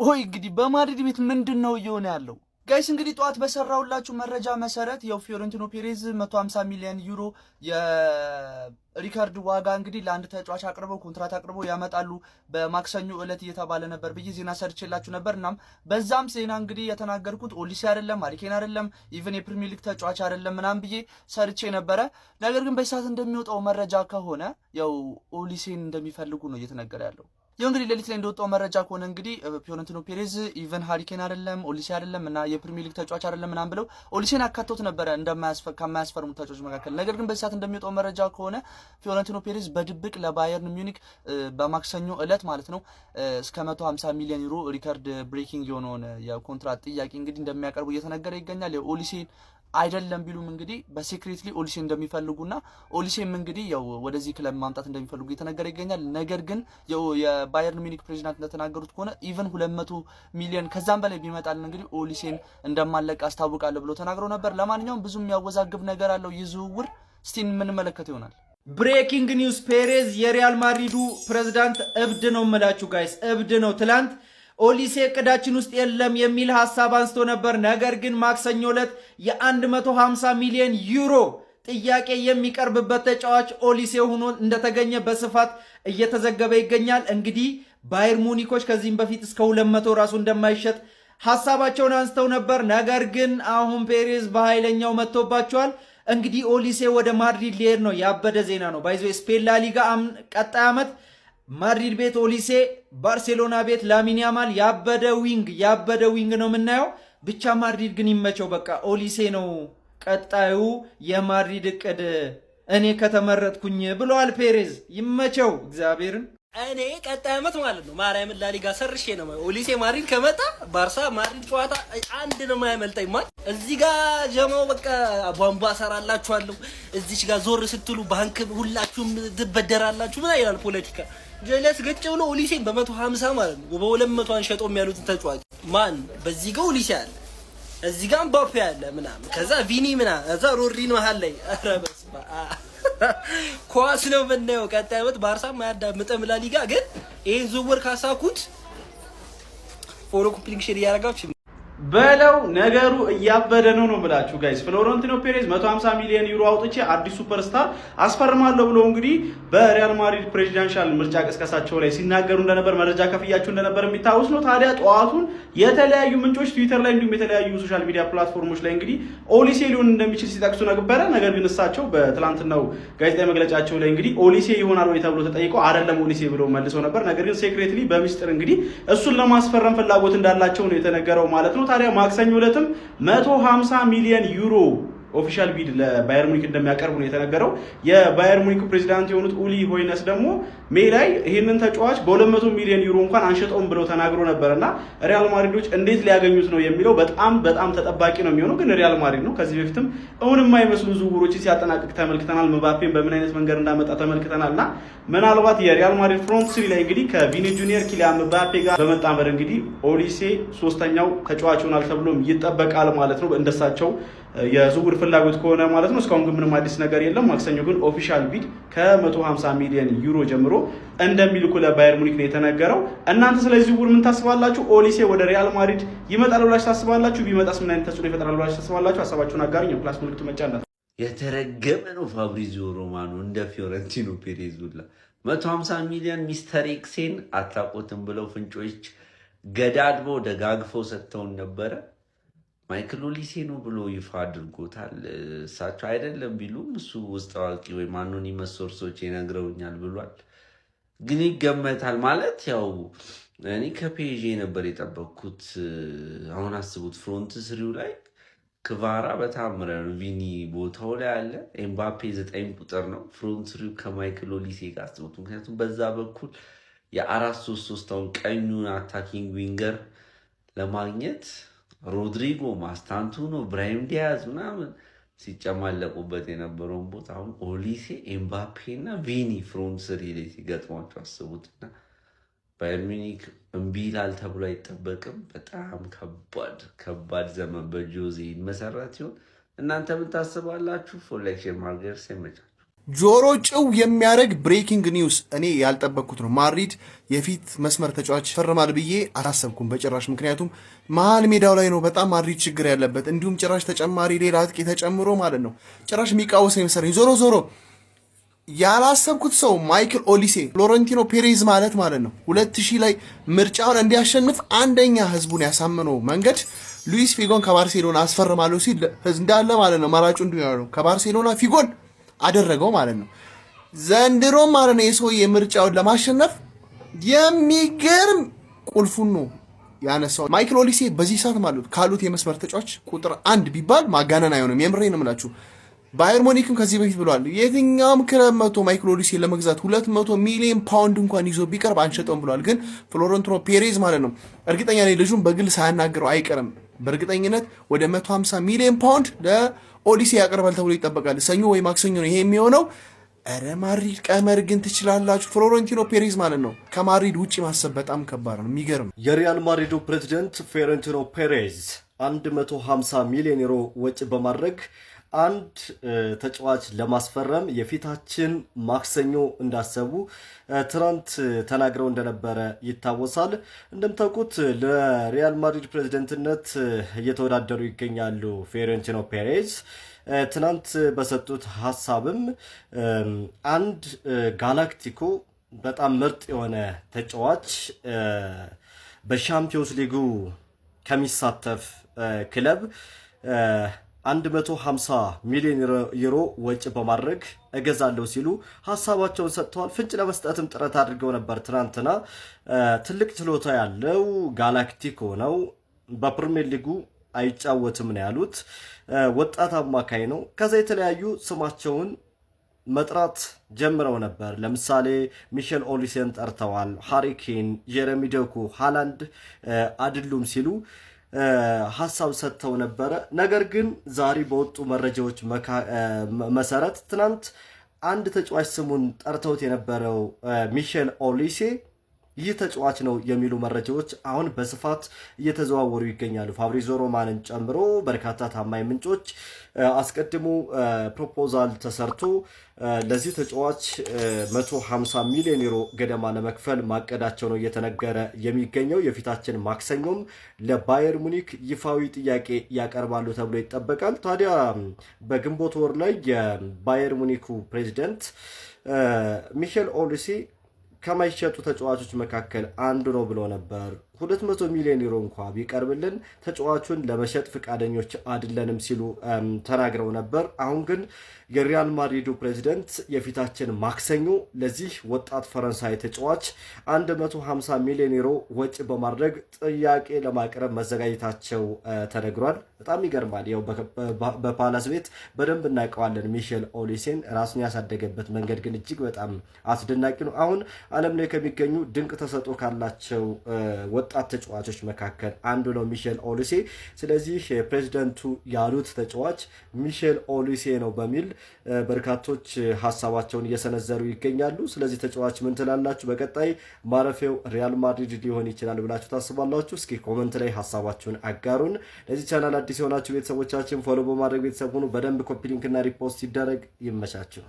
ሆይ እንግዲህ በማድሪድ ቤት ምንድነው እየሆነ ያለው? ጋይስ እንግዲህ ጠዋት በሰራውላችሁ መረጃ መሰረት ያው ፊዮረንቲኖ ፔሬዝ 150 ሚሊዮን ዩሮ የሪካርድ ዋጋ እንግዲህ ለአንድ ተጫዋች አቅርበው ኮንትራት አቅርበው ያመጣሉ በማክሰኞ ዕለት እየተባለ ነበር ብዬ ዜና ሰርቼላችሁ ነበር። እናም በዛም ዜና እንግዲህ የተናገርኩት ኦሊሴ አይደለም፣ ሃሪኬን አይደለም፣ ኢቭን የፕሪሚየር ሊግ ተጫዋች አይደለም ምናምን ብዬ ሰርቼ ነበረ። ነገር ግን በሰዓት እንደሚወጣው መረጃ ከሆነ ያው ኦሊሴን እንደሚፈልጉ ነው እየተነገረ ያለው። ይሄ እንግዲህ ሌሊት ላይ እንደወጣው መረጃ ከሆነ እንግዲህ ፊዮረንቲኖ ፔሬዝ ኢቨን ሃሪኬን አይደለም ኦሊሴ አይደለም እና የፕሪሚየር ሊግ ተጫዋች አይደለም ምናምን ብለው ኦሊሴን አካተውት ነበረ ከማያስፈርሙ ተጫዋቾች መካከል። ነገር ግን በዚህ ሰዓት እንደሚወጣው መረጃ ከሆነ ፊዮረንቲኖ ፔሬዝ በድብቅ ለባየርን ሚዩኒክ በማክሰኞ ዕለት ማለት ነው እስከ 150 ሚሊዮን ዩሮ ሪከርድ ብሬኪንግ የሆነውን የኮንትራት ጥያቄ እንግዲህ እንደሚያቀርቡ እየተነገረ ይገኛል። የኦሊሴን አይደለም ቢሉም እንግዲህ በሴክሬትሊ ኦሊሴ እንደሚፈልጉና ኦሊሴም እንግዲህ ያው ወደዚህ ክለብ ማምጣት እንደሚፈልጉ እየተነገረ ይገኛል። ነገር ግን የባየርን ሚኒክ ፕሬዚዳንት እንደተናገሩት ከሆነ ኢቨን 200 ሚሊዮን ከዛም በላይ ቢመጣልን እንግዲህ ኦሊሴን እንደማለቅ አስታውቃለሁ ብሎ ተናግረው ነበር። ለማንኛውም ብዙ የሚያወዛግብ ነገር አለው ይህ ዝውውር። እስቲ የምንመለከተው ይሆናል። ብሬኪንግ ኒውስ፣ ፔሬዝ የሪያል ማድሪዱ ፕሬዚዳንት እብድ ነው የምላችሁ ጋይስ፣ እብድ ነው። ትላንት ኦሊሴ እቅዳችን ውስጥ የለም የሚል ሐሳብ አንስቶ ነበር። ነገር ግን ማክሰኞ ዕለት የ150 ሚሊዮን ዩሮ ጥያቄ የሚቀርብበት ተጫዋች ኦሊሴ ሆኖ እንደተገኘ በስፋት እየተዘገበ ይገኛል። እንግዲህ ባየር ሙኒኮች ከዚህም በፊት እስከ 200 ራሱ እንደማይሸጥ ሐሳባቸውን አንስተው ነበር። ነገር ግን አሁን ፔሬዝ በኃይለኛው መጥቶባቸዋል። እንግዲህ ኦሊሴ ወደ ማድሪድ ሊሄድ ነው። ያበደ ዜና ነው። ባይዞ ስፔን ላሊጋ ቀጣይ ዓመት ማድሪድ ቤት ኦሊሴ፣ ባርሴሎና ቤት ላሚን ያማል። ያበደ ዊንግ ነው የምናየው። ብቻ ማድሪድ ግን ይመቸው፣ በቃ ኦሊሴ ነው ቀጣዩ የማድሪድ እቅድ እኔ ከተመረጥኩኝ ብለዋል ፔሬዝ። ይመቸው እግዚአብሔርን። እኔ ቀጣይ ዓመት ማለት ነው ማርያምን ላሊጋ ሰርሼ ነው ኦሊሴ ማድሪድ ከመጣ ባርሳ ማድሪድ ጨዋታ አንድ ነው የማያመልጠኝ። ማለት እዚህ ጋር ጀማው በቃ ቧንቧ ሰራላችኋለሁ፣ እዚች ጋር ዞር ስትሉ ባንክ ሁላችሁም ትበደራላችሁ። ምን ይላል ፖለቲካ ጀለስ ገጭ ብሎ ኦሊሴን በ150 ማለት ነው በ200 አንሸጦም ያሉትን ተጫዋች ማን በዚህ ጋር ኦሊሴ አለ፣ እዚህ ጋር ምባፔ አለ ምናምን፣ ከዛ ቪኒ ምናምን፣ ከዛ ሮድሪን መሃል ላይ ኧረ በስመ አብ ኳስ ነው የምናየው። ቀጣይ ዓመት ባርሳ ማያዳምጠም ላሊጋ። ግን ይሄን ዝውውር ካሳኩት ፎሎ ኮምፕሊት ሼር ያደርጋችሁ በለው ነገሩ እያበደ ነው ብላችሁ ጋይስ። ፍሎረንቲኖ ፔሬዝ 150 ሚሊዮን ዩሮ አውጥቼ አዲስ ሱፐርስታር አስፈርማለሁ ብሎ እንግዲህ በሪያል ማድሪድ ፕሬዚዳንሻል ምርጫ ቅስቀሳቸው ላይ ሲናገሩ እንደነበር መረጃ ከፍያችሁ እንደነበር የሚታወስ ነው። ታዲያ ጠዋቱን የተለያዩ ምንጮች ትዊተር ላይ እንዲሁም የተለያዩ ሶሻል ሚዲያ ፕላትፎርሞች ላይ እንግዲህ ኦሊሴ ሊሆን እንደሚችል ሲጠቅሱ ነበረ። ነገር ግን እሳቸው በትላንትናው ጋዜጣዊ መግለጫቸው ላይ እንግዲህ ኦሊሴ ይሆናል ወይ ተብሎ ተጠይቀው አይደለም ኦሊሴ ብሎ መልሰው ነበር። ነገር ግን ሴክሬትሊ በሚስጥር እንግዲህ እሱን ለማስፈረም ፍላጎት እንዳላቸው ነው የተነገረው ማለት ነው። ታዲያ ማክሰኞ ዕለትም 150 ሚሊዮን ዩሮ ኦፊሻል ቢድ ለባየር ሙኒክ እንደሚያቀርቡ ነው የተነገረው። የባየር ሙኒክ ፕሬዚዳንት የሆኑት ኡሊ ሆይነስ ደግሞ ሜይ ላይ ይህንን ተጫዋች በ200 ሚሊዮን ዩሮ እንኳን አንሸጠውም ብለው ተናግሮ ነበርና ሪያል ማድሪዶች እንዴት ሊያገኙት ነው የሚለው በጣም ተጠባቂ ነው የሚሆነው። ግን ሪያል ማድሪድ ነው ከዚህ በፊትም እውን የማይመስሉ ዝውውሮችን ሲያጠናቅቅ ተመልክተናል። ምባፔን በምን አይነት መንገድ እንዳመጣ ተመልክተናልና ምናልባት የሪያል ማድሪድ ፍሮንት ስሪ ላይ እንግዲህ ከቪኒ ጁኒየር፣ ኪሊያን ምባፔ ጋር በመጣመር እንግዲህ ኦሊሴ ሶስተኛው ተጫዋች ይሆናል ተብሎም ይጠበቃል ማለት ነው እንደሳቸው የዝውውር ፍላጎት ከሆነ ማለት ነው። እስካሁን ግን ምንም አዲስ ነገር የለም። ማክሰኞ ግን ኦፊሻል ቢድ ከ150 ሚሊዮን ዩሮ ጀምሮ እንደሚልኩ ለባየር ሙኒክ ነው የተነገረው። እናንተ ስለዚህ ዝውውር ምን ታስባላችሁ? ኦሊሴ ወደ ሪያል ማድሪድ ይመጣል ብላችሁ ታስባላችሁ? ቢመጣስ ምን አይነት ተጽዕኖ ይፈጥራል ብላችሁ ታስባላችሁ? ሀሳባችሁን አጋሩኝ። ፕላስ ምልክቱ መጫናት የተረገመ ነው። ፋብሪዚዮ ሮማኖ እንደ ፊዮረንቲኖ ፔሬዝ ሁላ 150 ሚሊዮን ሚስተር ኤክሴን አታውቁትም ብለው ፍንጮች ገዳድበው ደጋግፈው ሰጥተውን ነበረ። ማይክል ኦሊሴ ነው ብሎ ይፋ አድርጎታል። እሳቸው አይደለም ቢሉም እሱ ውስጥ አዋቂ ወይም አኖኒመስ ሶርሶች ይነግረውኛል ብሏል። ግን ይገመታል ማለት ያው እኔ ከፔዤ ነበር የጠበቅኩት። አሁን አስቡት ፍሮንት ስሪው ላይ ክቫራ በታምረ ነው፣ ቪኒ ቦታው ላይ አለ፣ ኤምባፔ 9 ቁጥር ነው። ፍሮንት ስሪው ከማይክል ኦሊሴ ጋር አስቡት። ምክንያቱም በዛ በኩል የ4-3-3 ቀኙን አታኪንግ ዊንገር ለማግኘት ሮድሪጎ፣ ማስታንቱኖ፣ ብራሂም ዲያዝ ምናምን ሲጨማለቁበት የነበረውን ቦታ አሁን ኦሊሴ፣ ኤምባፔ እና ቪኒ ፍሮንት ስሪ ላይ ሲገጥሟቸው አስቡትና ባየር ሚኒክ እምቢ ይላል ተብሎ አይጠበቅም። በጣም ከባድ ዘመን በጆዜ መሰረት ሲሆን እናንተ ምን ታስባላችሁ? ፎሌክሽን ማርገር ሰመቻችሁ ጆሮ ጭው የሚያደርግ ብሬኪንግ ኒውስ እኔ ያልጠበቅኩት ነው። ማድሪድ የፊት መስመር ተጫዋች ፈርማል ብዬ አላሰብኩም በጭራሽ። ምክንያቱም መሀል ሜዳው ላይ ነው በጣም ማድሪድ ችግር ያለበት፣ እንዲሁም ጭራሽ ተጨማሪ ሌላ አጥቂ ተጨምሮ ማለት ነው ጭራሽ የሚቃወስ የመሰለኝ። ዞሮ ያላሰብኩት ሰው ማይክል ኦሊሴ ፍሎረንቲኖ ፔሬዝ ማለት ነው 2000 ላይ ምርጫውን እንዲያሸንፍ አንደኛ ህዝቡን ያሳመነው መንገድ ሉዊስ ፊጎን ከባርሴሎና አስፈርማለሁ ሲል እንዳለ ማለት ነው መራጩ እንዲሆነው ከባርሴሎና ፊጎን አደረገው ማለት ነው። ዘንድሮም ማለት ነው የሰውዬ ምርጫውን ለማሸነፍ የሚገርም ቁልፉን ነው ያነሳው። ማይክል ኦሊሴ በዚህ ሰዓት ማለት ካሉት የመስመር ተጫዋች ቁጥር 1 ቢባል ማጋነን አይሆንም። የምሬን ነው የምላችሁ። ባየር ሙኒክም ከዚህ በፊት ብለዋል የትኛውም ክለብ መቶ ማይክል ኦሊሴ ለመግዛት 200 ሚሊዮን ፓውንድ እንኳን ይዞ ቢቀርብ አንሸጠውም ብለዋል። ግን ፍሎረንቲኖ ፔሬዝ ማለት ነው እርግጠኛ ነኝ ልጁን በግል ሳያናግረው አይቀርም። በእርግጠኝነት ወደ 150 ሚሊዮን ፓውንድ ለኦሊሴ ያቀርባል ተብሎ ይጠበቃል። ሰኞ ወይ ማክሰኞ ነው ይሄ የሚሆነው። ኧረ ማድሪድ ቀመር ግን ትችላላችሁ። ፍሎረንቲኖ ፔሬዝ ማለት ነው ከማድሪድ ውጭ ማሰብ በጣም ከባድ ነው። የሚገርም የሪያል ማድሪዱ ፕሬዚደንት ፍሎረንቲኖ ፔሬዝ 150 ሚሊዮን ዩሮ ወጪ በማድረግ አንድ ተጫዋች ለማስፈረም የፊታችን ማክሰኞ እንዳሰቡ ትናንት ተናግረው እንደነበረ ይታወሳል። እንደምታውቁት ለሪያል ማድሪድ ፕሬዝዳንትነት እየተወዳደሩ ይገኛሉ ፍሎረንቲኖ ፔሬዝ። ትናንት በሰጡት ሀሳብም አንድ ጋላክቲኮ በጣም ምርጥ የሆነ ተጫዋች በሻምፒዮንስ ሊጉ ከሚሳተፍ ክለብ 150 ሚሊዮን ዩሮ ወጪ በማድረግ እገዛለሁ ሲሉ ሀሳባቸውን ሰጥተዋል። ፍንጭ ለመስጠትም ጥረት አድርገው ነበር ትናንትና። ትልቅ ችሎታ ያለው ጋላክቲኮ ነው፣ በፕሪሚየር ሊጉ አይጫወትም ነው ያሉት። ወጣት አማካይ ነው። ከዛ የተለያዩ ስማቸውን መጥራት ጀምረው ነበር። ለምሳሌ ሚሼል ኦሊሴን ጠርተዋል። ሃሪኬን፣ ጀረሚ ዶኩ፣ ሃላንድ አይደሉም ሲሉ ሀሳብ ሰጥተው ነበረ። ነገር ግን ዛሬ በወጡ መረጃዎች መሰረት ትናንት አንድ ተጫዋች ስሙን ጠርተውት የነበረው ሚሼል ኦሊሴ ይህ ተጫዋች ነው የሚሉ መረጃዎች አሁን በስፋት እየተዘዋወሩ ይገኛሉ። ፋብሪዚዮ ሮማንን ጨምሮ በርካታ ታማኝ ምንጮች አስቀድሞ ፕሮፖዛል ተሰርቶ ለዚህ ተጫዋች 150 ሚሊዮን ዩሮ ገደማ ለመክፈል ማቀዳቸው ነው እየተነገረ የሚገኘው። የፊታችን ማክሰኞም ለባየር ሙኒክ ይፋዊ ጥያቄ ያቀርባሉ ተብሎ ይጠበቃል። ታዲያ በግንቦት ወር ላይ የባየር ሙኒኩ ፕሬዚደንት ሚሼል ኦሊሴ ከማይሸጡ ተጫዋቾች መካከል አንዱ ነው ብሎ ነበር። 200 ሚሊዮን ዩሮ እንኳ ቢቀርብልን ተጫዋቹን ለመሸጥ ፍቃደኞች አይደለንም ሲሉ ተናግረው ነበር። አሁን ግን የሪያል ማድሪዱ ፕሬዚደንት የፊታችን ማክሰኞ ለዚህ ወጣት ፈረንሳይ ተጫዋች 150 ሚሊዮን ዩሮ ወጪ በማድረግ ጥያቄ ለማቅረብ መዘጋጀታቸው ተነግሯል። በጣም ይገርማል። ያው በፓላስ ቤት በደንብ እናውቀዋለን ሚሼል ኦሊሴን። ራሱን ያሳደገበት መንገድ ግን እጅግ በጣም አስደናቂ ነው። አሁን ዓለም ላይ ከሚገኙ ድንቅ ተሰጥኦ ካላቸው ወጣት ተጫዋቾች መካከል አንዱ ነው ሚሼል ኦሊሴ። ስለዚህ ፕሬዚደንቱ ያሉት ተጫዋች ሚሼል ኦሊሴ ነው በሚል በርካቶች ሀሳባቸውን እየሰነዘሩ ይገኛሉ። ስለዚህ ተጫዋች ምን ትላላችሁ? በቀጣይ ማረፊያው ሪያል ማድሪድ ሊሆን ይችላል ብላችሁ ታስባላችሁ? እስኪ ኮመንት ላይ ሀሳባችሁን አጋሩን። ለዚህ ቻናል አዲስ የሆናችሁ ቤተሰቦቻችን ፎሎ በማድረግ ቤተሰብ ሁኑ። በደንብ ኮፒ ሊንክ እና ሪፖስት ይደረግ። ይመቻችሁ።